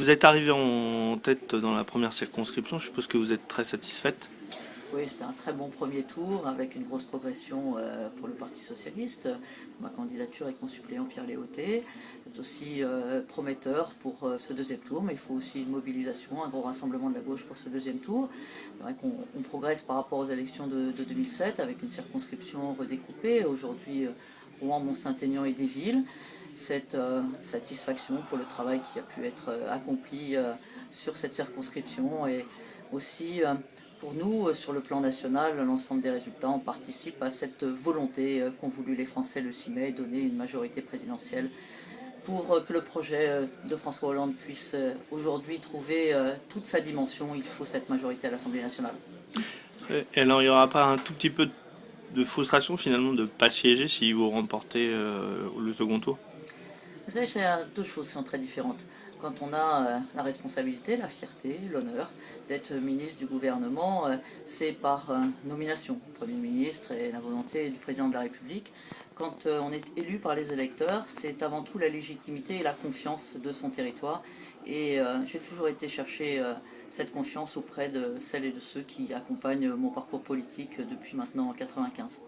Vous êtes arrivée en tête dans la première circonscription, je suppose que vous êtes très satisfaite. Oui, c'était un très bon premier tour avec une grosse progression pour le Parti Socialiste. Ma candidature avec mon suppléant Pierre Léoté est aussi prometteur pour ce deuxième tour, mais il faut aussi une mobilisation, un gros rassemblement de la gauche pour ce deuxième tour. C'est vrai qu'on progresse par rapport aux élections de 2007 avec une circonscription redécoupée. Aujourd'hui, Rouen, Mont-Saint-Aignan et Desvilles. Cette satisfaction pour le travail qui a pu être accompli sur cette circonscription et aussi pour nous, sur le plan national, l'ensemble des résultats, on participe à cette volonté qu'ont voulu les Français le 6 mai, donner une majorité présidentielle pour que le projet de François Hollande puisse aujourd'hui trouver toute sa dimension. Il faut cette majorité à l'Assemblée nationale. Et alors, il n'y aura pas un tout petit peu de frustration finalement de ne pas siéger si vous remportez le second tour? Vous savez, c'est deux choses qui sont très différentes. Quand on a la responsabilité, la fierté, l'honneur d'être ministre du gouvernement, c'est par nomination, Premier ministre et la volonté du président de la République. Quand on est élu par les électeurs, c'est avant tout la légitimité et la confiance de son territoire. Et j'ai toujours été chercher cette confiance auprès de celles et de ceux qui accompagnent mon parcours politique depuis maintenant 95.